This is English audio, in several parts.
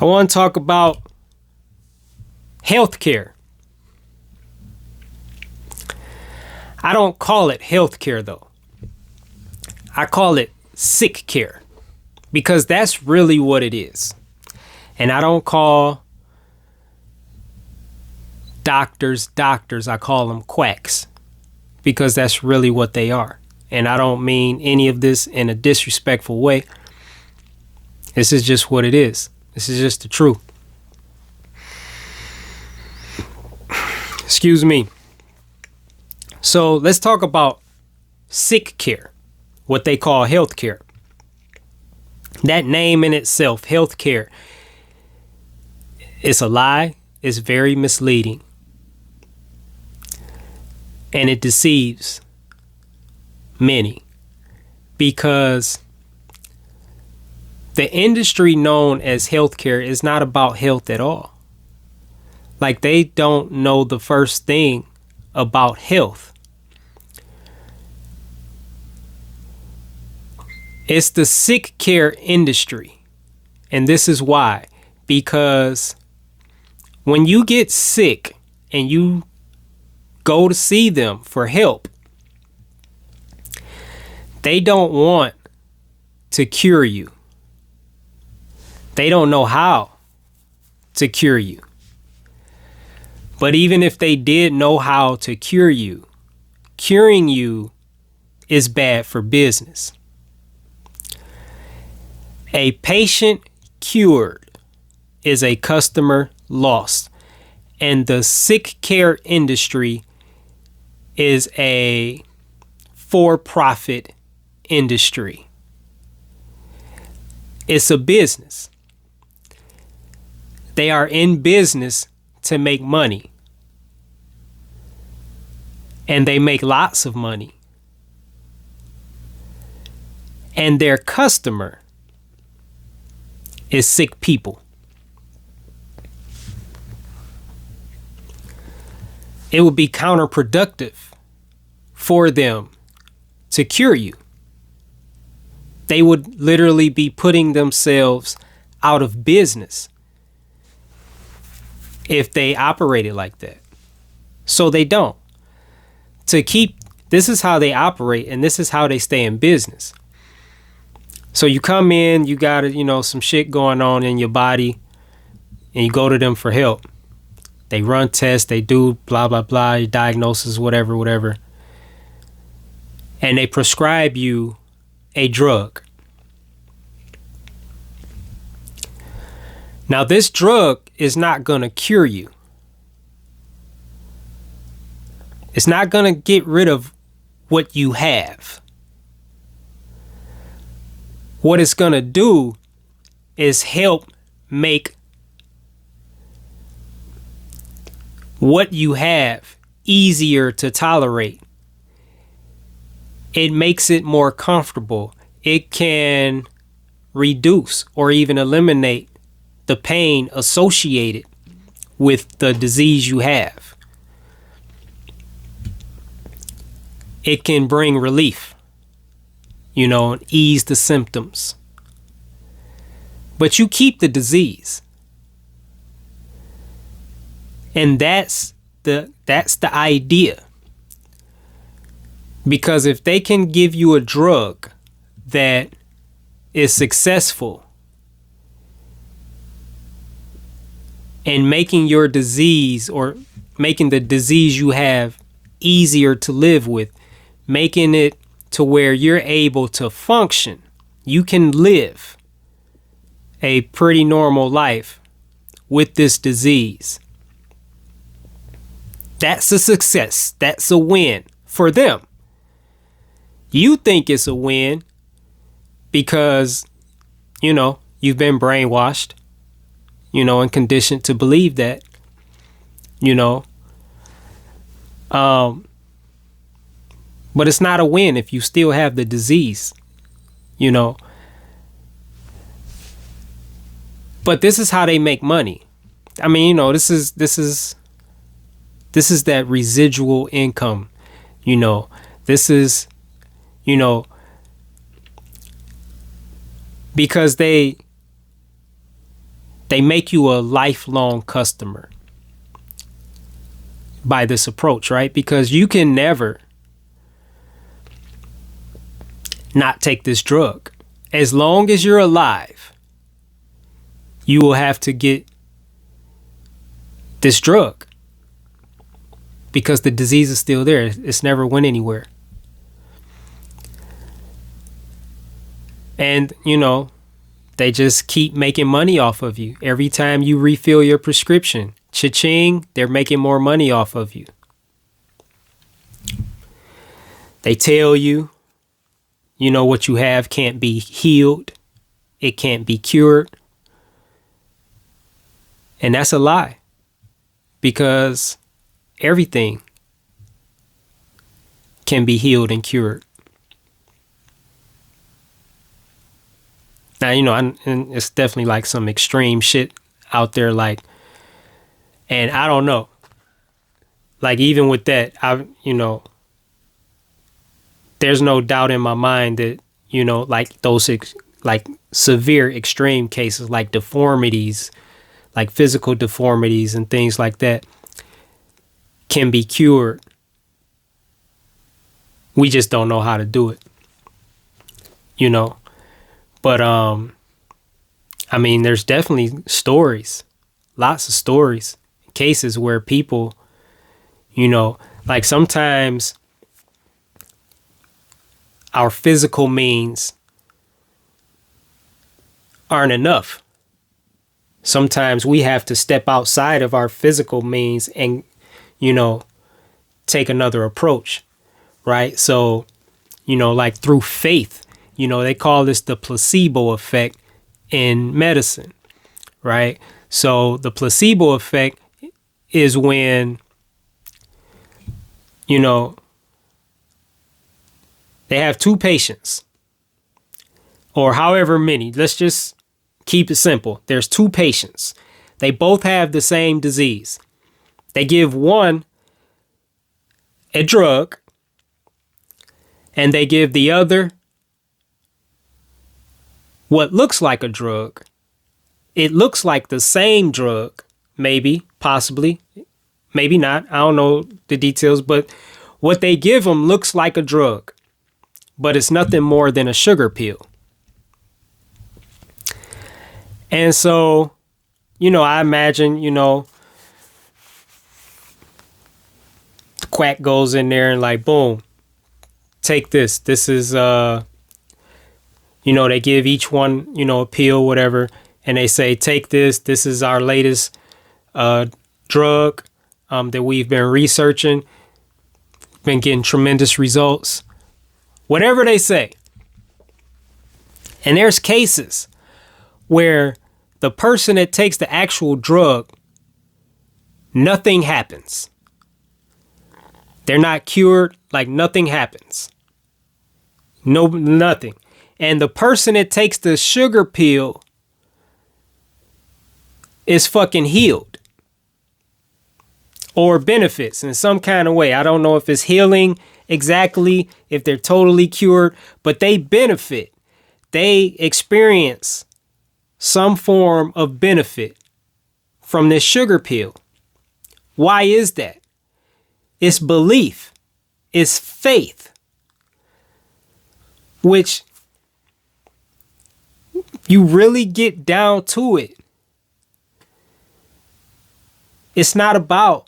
I want to talk about healthcare. I don't call it healthcare though. I call it sick care because that's really what it is. And I don't call doctors. I call them quacks because that's really what they are. And I don't mean any of this in a disrespectful way. This is just what it is. This is just the truth. Excuse me. So let's talk about sick care, what they call health care. That name in itself, health care, it's a lie. It's very misleading. And it deceives many because the industry known as healthcare is not about health at all. Like they don't know the first thing about health. It's the sick care industry. And this is why. Because when you get sick and you go to see them for help, they don't want to cure you. They don't know how to cure you. But even if they did know how to cure you, curing you is bad for business. A patient cured is a customer lost. And the sick care industry is a for-profit industry. It's a business. They are in business to make money. And they make lots of money. And their customer is sick people. It would be counterproductive for them to cure you. They would literally be putting themselves out of business if they operated like that. So they don't. This is how they operate and this is how they stay in business. So you come in, you got, some shit going on in your body and you go to them for help. They run tests, they do blah, blah, blah, diagnosis, whatever. And they prescribe you a drug. Now, this drug is not going to cure you. It's not going to get rid of what you have. What it's going to do is help make what you have easier to tolerate. It makes it more comfortable. It can reduce or even eliminate the pain associated with the disease you have. It can bring relief, and ease the symptoms. But you keep the disease. And that's the idea. Because if they can give you a drug that is successful in making your disease or making the disease you have easier to live with, making it to where you're able to function, you can live a pretty normal life with this disease. That's a success. That's a win for them. You think it's a win because, you've been brainwashed, and conditioned to believe that, but it's not a win if you still have the disease, But this is how they make money. I mean, this is that residual income, This is, because they They make you a lifelong customer by this approach, right? Because you can never not take this drug. As long as you're alive, you will have to get this drug because the disease is still there. It's never went anywhere. And, you know, they just keep making money off of you. Every time you refill your prescription, cha-ching, they're making more money off of you. They tell you, you know, what you have can't be healed. It can't be cured. And that's a lie, because everything can be healed and cured. Now, you know, and it's definitely like some extreme shit out there, like, and I don't know. Like, even with that, there's no doubt in my mind that, you know, like those like severe extreme cases, like deformities, like physical deformities and things like that, can be cured. We just don't know how to do it, you know. But I mean, there's definitely stories, lots of stories, cases where people, you know, like sometimes our physical means aren't enough. Sometimes we have to step outside of our physical means and, you know, take another approach, right? So, you know, like through faith, you know, they call this the placebo effect in medicine, right? So the placebo effect is when, you know, they have two patients or however many. Let's just keep it simple. There's two patients. They both have the same disease. They give one a drug and they give the other what looks like a drug. It looks like the same drug, maybe, possibly, maybe not. I don't know the details, but what they give them looks like a drug, but it's nothing more than a sugar pill. And so, you know, I imagine, you know, the quack goes in there and like, boom, take this. This is, you know, they give each one, you know, a pill, whatever. And they say, take this. This is our latest drug that we've been researching. Been getting tremendous results. Whatever they say. And there's cases where the person that takes the actual drug, nothing happens. They're not cured, like nothing happens. No, nothing. And the person that takes the sugar pill is fucking healed or benefits in some kind of way. I don't know if it's healing exactly, if they're totally cured, but they benefit. They experience some form of benefit from this sugar pill. Why is that? It's belief. It's faith. Which, you really get down to it, it's not about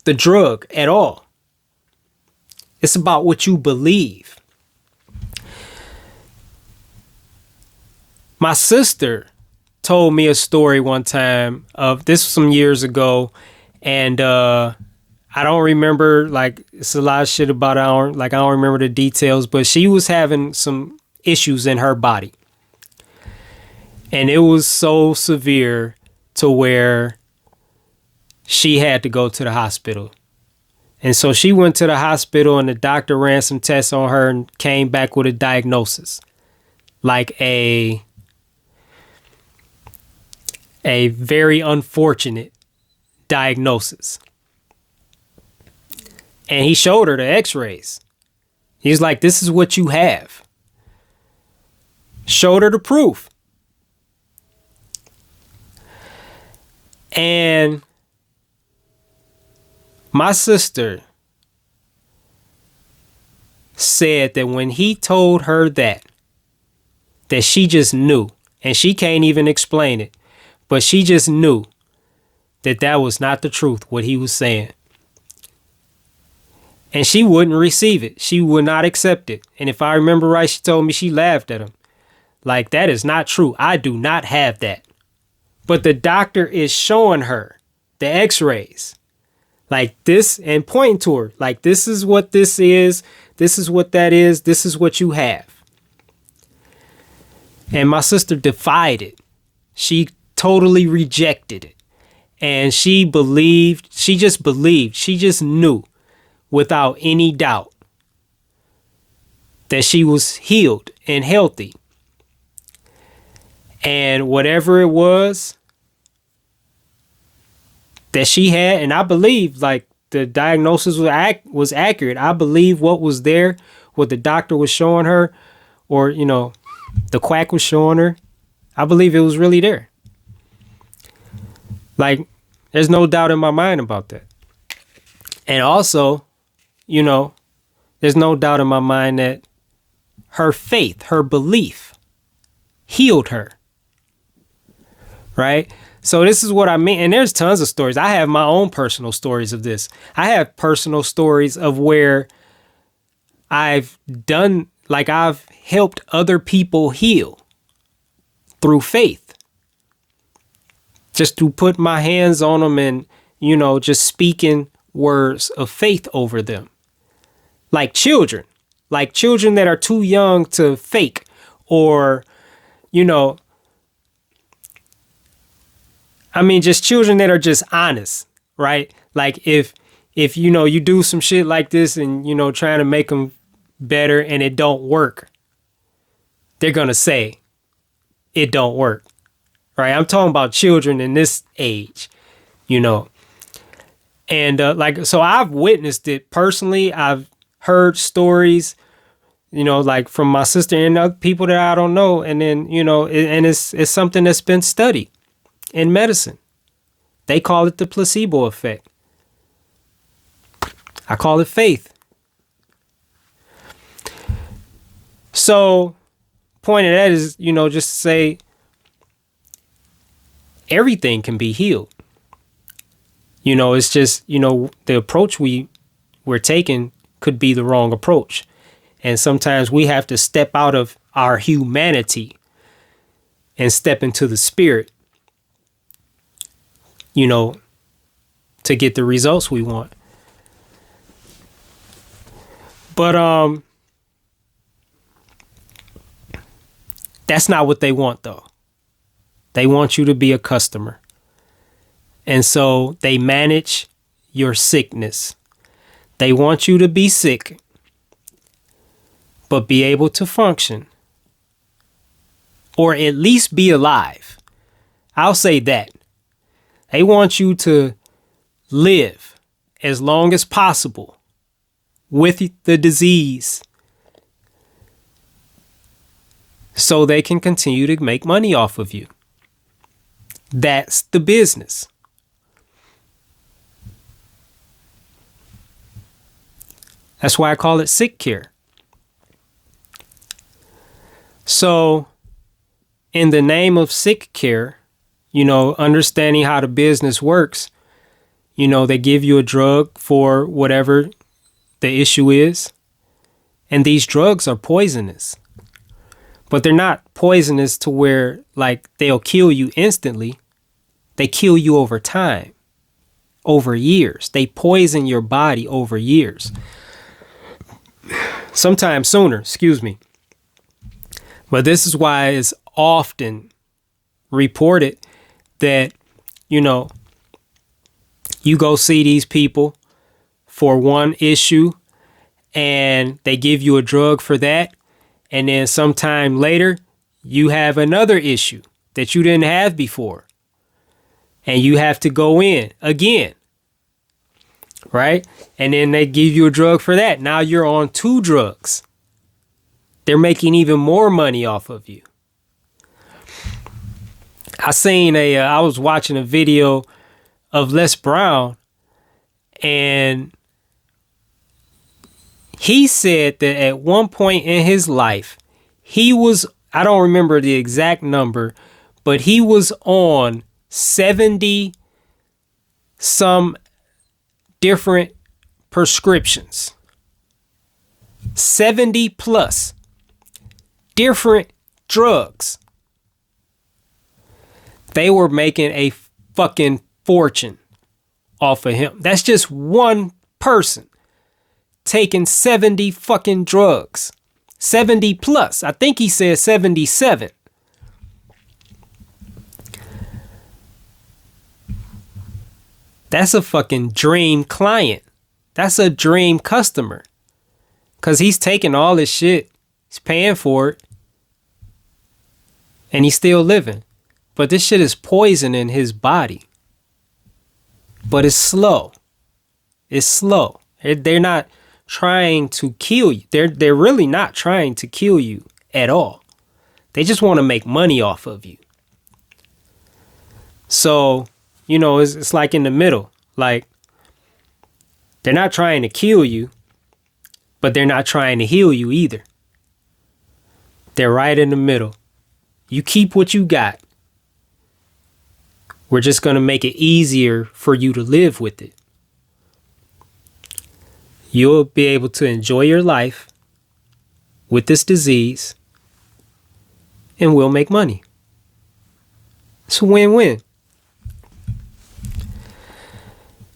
the drug at all. It's about what you believe. My sister told me a story one time of this some years ago, and I don't remember, like, it's a lot of shit about it. I don't remember the details, but she was having some issues in her body. And it was so severe to where she had to go to the hospital. And so she went to the hospital and the doctor ran some tests on her and came back with a diagnosis. Like a very unfortunate diagnosis. And he showed her the x-rays. He's like, this is what you have. Showed her the proof. And my sister said that when he told her that she just knew, and she can't even explain it, but she just knew that that was not the truth, what he was saying. And she wouldn't receive it. She would not accept it. And if I remember right, she told me she laughed at him. Like, that is not true. I do not have that. But the doctor is showing her the x-rays like this and pointing to her like, this is what this is. This is what that is. This is what you have. And my sister defied it. She totally rejected it. And she just knew without any doubt that she was healed and healthy. And whatever it was that she had, and I believe like the diagnosis was accurate. I believe what was there, what the doctor was showing her, or, you know, the quack was showing her, I believe it was really there. Like, there's no doubt in my mind about that. And also, you know, there's no doubt in my mind that her faith, her belief healed her. Right? So this is what I mean. And there's tons of stories. I have my own personal stories of this. I have personal stories of where I've helped other people heal through faith. Just to put my hands on them and, you know, just speaking words of faith over them. Like children that are too young to fake, or, you know, I mean, just children that are just honest, right? Like if, you know, you do some shit like this and, you know, trying to make them better and it don't work, they're going to say it don't work, right? I'm talking about children in this age, you know. And so I've witnessed it personally. I've heard stories, you know, like from my sister and other people that I don't know. And then, you know, it's something that's been studied in medicine. They call it the placebo effect. I call it faith. So, point of that is, you know, just to say everything can be healed. You know, it's just, you know, the approach we're taking could be the wrong approach. And sometimes we have to step out of our humanity and step into the spirit, you know, to get the results we want. But that's not what they want, though. They want you to be a customer. And so they manage your sickness. They want you to be sick, but be able to function, or at least be alive. I'll say that. They want you to live as long as possible with the disease so they can continue to make money off of you. That's the business. That's why I call it Sickcare. So, in the name of Sickcare, you know, understanding how the business works, you know, they give you a drug for whatever the issue is. And these drugs are poisonous. But they're not poisonous to where, like, they'll kill you instantly. They kill you over time, over years. They poison your body over years. Sometimes sooner, excuse me. But this is why it's often reported that, you know, you go see these people for one issue and they give you a drug for that. And then sometime later, you have another issue that you didn't have before. And you have to go in again. Right? And then they give you a drug for that. Now you're on 2 drugs. They're making even more money off of you. I was watching a video of Les Brown, and he said that at one point in his life, he was, I don't remember the exact number, but he was on 70 some different prescriptions. 70 plus different drugs. They were making a fucking fortune off of him. That's just one person taking 70 fucking drugs. 70 plus. I think he said 77. That's a fucking dream client. That's a dream customer. Because he's taking all this shit. He's paying for it. And he's still living. But this shit is poisoning his body. But it's slow. It's slow. They're not trying to kill you. They're really not trying to kill you at all. They just want to make money off of you. So, you know, it's like in the middle. Like, they're not trying to kill you, but they're not trying to heal you either. They're right in the middle. You keep what you got. We're just going to make it easier for you to live with it. You'll be able to enjoy your life with this disease, and we'll make money. It's a win-win.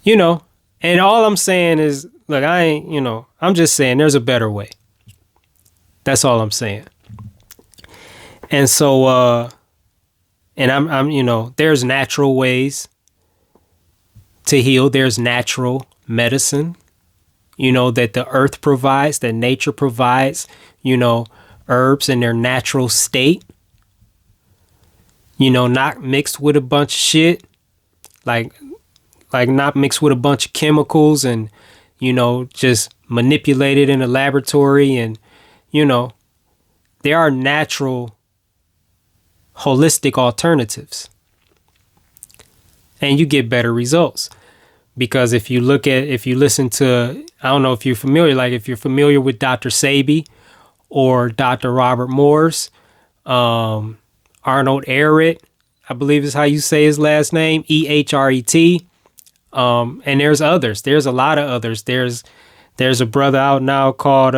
You know, and all I'm saying is, look, I'm just saying there's a better way. That's all I'm saying. And so, and I'm, there's natural ways to heal. There's natural medicine, that the earth provides, that nature provides, herbs in their natural state, not mixed with a bunch of shit, like not mixed with a bunch of chemicals and, just manipulated in a laboratory. And, there are natural holistic alternatives, and you get better results. Because if you listen to, I don't know if you're familiar with Dr. Sebi or Dr. Robert Morse, Arnold Ehret, I believe is how you say his last name, Ehret. And there's others. There's a lot of others. There's a brother out now called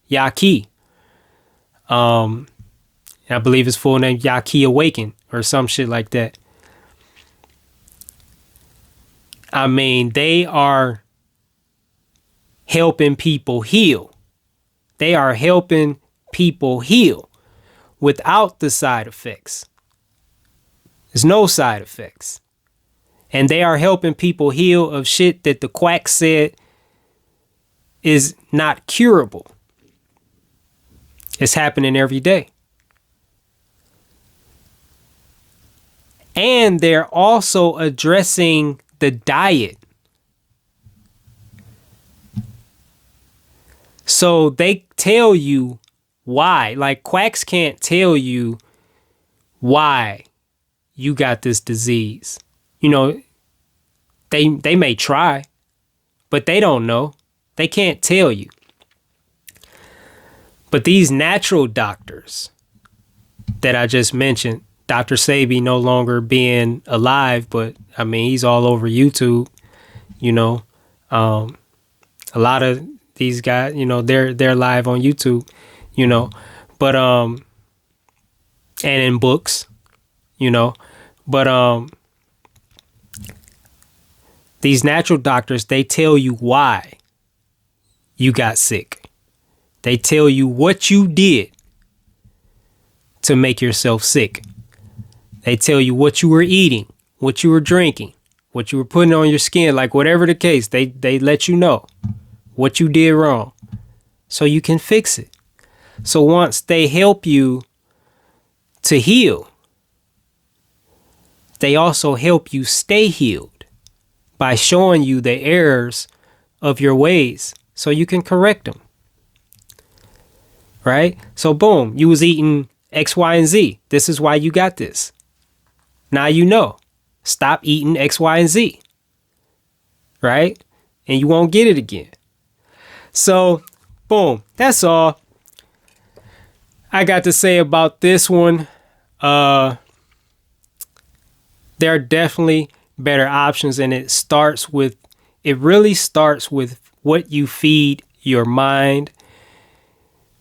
Yaki. I believe his full name Yaki Awaken or some shit like that. I mean, they are helping people heal. They are helping people heal without the side effects. There's no side effects. And they are helping people heal of shit that the quack said is not curable. It's happening every day. And they're also addressing the diet. So they tell you why. Like, quacks can't tell you why you got this disease. They may try, but they don't know. They can't tell you. But these natural doctors that I just mentioned, Dr. Sebi no longer being alive, but I mean, he's all over YouTube, a lot of these guys, they're live on YouTube, but, and in books, but, these natural doctors, they tell you why you got sick. They tell you what you did to make yourself sick. They tell you what you were eating, what you were drinking, what you were putting on your skin, like whatever the case, they let you know what you did wrong so you can fix it. So once they help you to heal, they also help you stay healed by showing you the errors of your ways so you can correct them. Right? So boom, you was eating X, Y, and Z. This is why you got this. Now you know. Stop eating X, Y, and Z. right? And you won't get it again. So, boom, that's all I got to say about this one. There are definitely better options, and it really starts with what you feed your mind,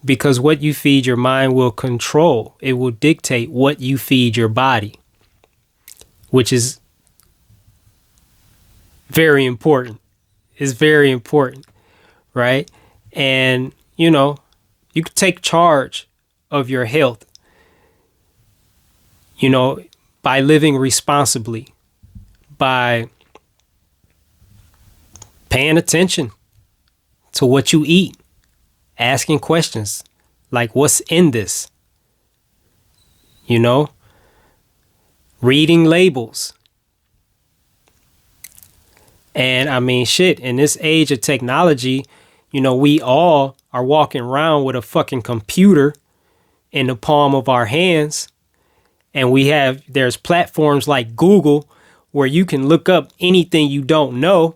because what you feed your mind will control. It will dictate what you feed your body, which is very important. It's very important, right? And, you can take charge of your health, by living responsibly, by paying attention to what you eat, asking questions like, what's in this? Reading labels. And I mean, shit, in this age of technology, we all are walking around with a fucking computer in the palm of our hands. And there's platforms like Google where you can look up anything you don't know.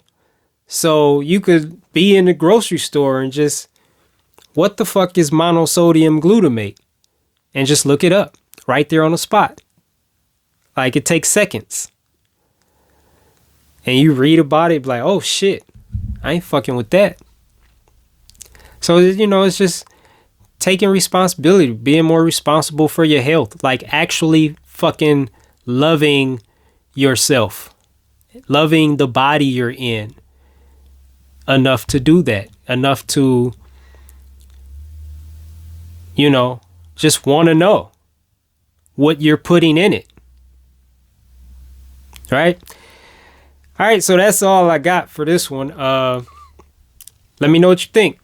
So you could be in the grocery store and just, what the fuck is monosodium glutamate? And just look it up right there on the spot. Like, it takes seconds. And you read about it, like, oh shit, I ain't fucking with that. So, it's just taking responsibility, being more responsible for your health, like actually fucking loving yourself, loving the body you're in enough to do that, enough to, just want to know what you're putting in it. Right? All right, so that's all I got for this one. Let me know what you think.